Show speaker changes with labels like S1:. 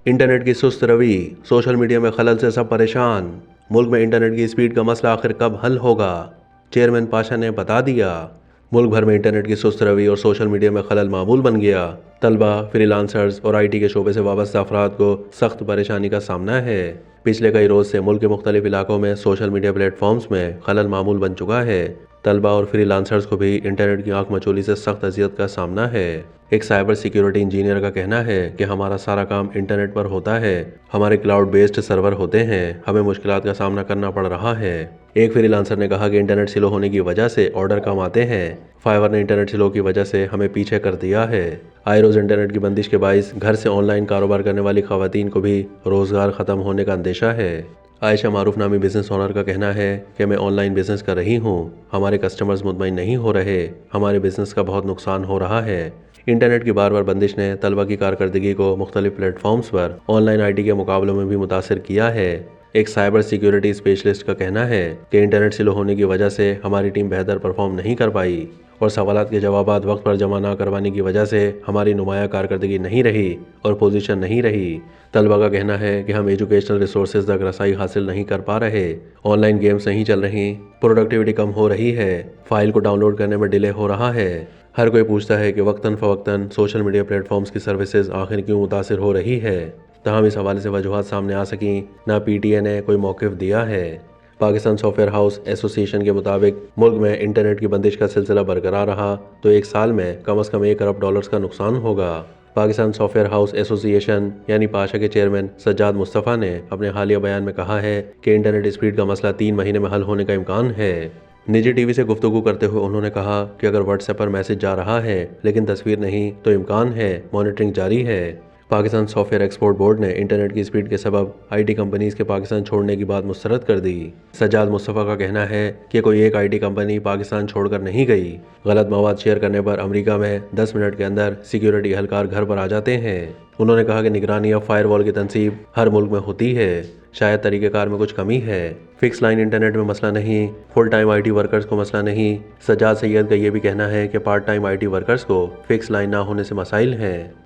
S1: Internet की सुस्त Ravi, social media में खलल से सब परेशान। मुल्क में इंटरनेट की स्पीड का मसला आखिर कब हल होगा? चेयरमैन पाशा ने बता दिया। मुल्क भर में इंटरनेट की सुस्त रवि और सोशल मीडिया में खलल मामूल बन गया। तलबा, फ्रीलांसर्स और IT के शोबे से वाबस्ता अफराद को सख्त परेशानी का सामना है। पिछले कई रोज से मुल्क के मुख्तलिफ इलाकों में सोशल मीडिया प्लेटफॉर्म्स में खलल मामूल बन चुका है। तलबा और फ्रीलांसर्स को भी इंटरनेट की आंख मचोली से सख्त अजियत का सामना है। एक साइबर सिक्योरिटी इंजीनियर का कहना है कि हमारा सारा काम इंटरनेट पर होता है, हमारे क्लाउड बेस्ड सर्वर होते हैं, हमें मुश्किलात का सामना करना पड़ रहा है। एक फ्रीलांसर ने कहा कि इंटरनेट स्लो होने की वजह से ऑर्डर कम आते हैं। फाइवर ने इंटरनेट स्लो की वजह से हमें पीछे कर दिया है। आए रोज इंटरनेट की बंदिश के बाइस घर से ऑनलाइन कारोबार करने वाली खवातीन को भी रोजगार खत्म होने का अंदेशा है। आयशा मारूफ नामी बिजनेस ओनर का कहना है कि मैं ऑनलाइन बिजनेस कर रही हूँ, हमारे कस्टमर्स मुतमईन नहीं हो रहे, हमारे बिजनेस का बहुत नुकसान हो रहा है। इंटरनेट की बार बार बंदिश ने तलबा की कारकर्दगी को मुख्तलिफ प्लेटफॉर्म्स पर ऑनलाइन IT के मुकाबलों में भी मुतासर किया है। एक साइबर सिक्योरिटी स्पेशलिस्ट का कहना है कि इंटरनेट स्लो होने की वजह से हमारी टीम बेहतर परफॉर्म नहीं कर पाई और सवालात के जवाबात वक्त पर जमा ना करवाने की वजह से हमारी नुमाया कारकर्दगी नहीं रही और पोजीशन नहीं रही। तलबा का कहना है कि हम एजुकेशनल रिसोर्सेज तक रसाई हासिल नहीं कर पा रहे, ऑनलाइन गेम्स नहीं चल रही, प्रोडक्टिविटी कम हो रही है, फाइल को डाउनलोड करने में डिले हो रहा है। हर कोई पूछता है कि वक्तन फ़वक्तन सोशल मीडिया प्लेटफॉर्म्स की सर्विसेज आखिर क्यों मुतासिर हो रही है। तमाम इस हवाले से वजूहात सामने आ सकी ना PTA ने कोई मौक़िफ़ दिया है। पाकिस्तान सॉफ्टवेयर हाउस एसोसिएशन के मुताबिक मुल्क में इंटरनेट की बंदिश का सिलसिला बरकरार रहा तो एक साल में कम अज़ कम $1 अरब का नुकसान होगा। पाकिस्तान सॉफ्टवेयर हाउस एसोसिएशन यानी पाशा के चेयरमैन सज्जाद मुस्तफ़ा ने अपने हालिया बयान में कहा है कि इंटरनेट स्पीड का मसला 3 महीने में हल होने का इम्कान है। निजी TV से गुफ्तगू करते हुए उन्होंने कहा कि अगर व्हाट्सएप पर मैसेज जा रहा है लेकिन तस्वीर नहीं तो इम्कान है, मॉनिटरिंग जारी है। पाकिस्तान सॉफ्टवेयर एक्सपोर्ट बोर्ड ने इंटरनेट की स्पीड के सबब IT कंपनीज के पाकिस्तान छोड़ने की बात मुस्तरद कर दी। सज्जाद मुस्तफ़ा का कहना है कि कोई एक IT कंपनी पाकिस्तान छोड़कर नहीं गई। गलत मवाद शेयर करने पर अमेरिका में 10 मिनट के अंदर सिक्योरिटी एहलकार घर पर आ जाते हैं। उन्होंने कहा कि निगरानी और फायरवॉल की तनसीब हर मुल्क में होती है, शायद तरीक़ेकार में कुछ कमी है। फिक्स लाइन इंटरनेट में मसला नहीं, फुल टाइम IT वर्कर्स को मसला नहीं। सज्जाद सैयद का ये भी कहना है कि पार्ट टाइम IT वर्कर्स को फिक्स लाइन ना होने से मसाइल हैं।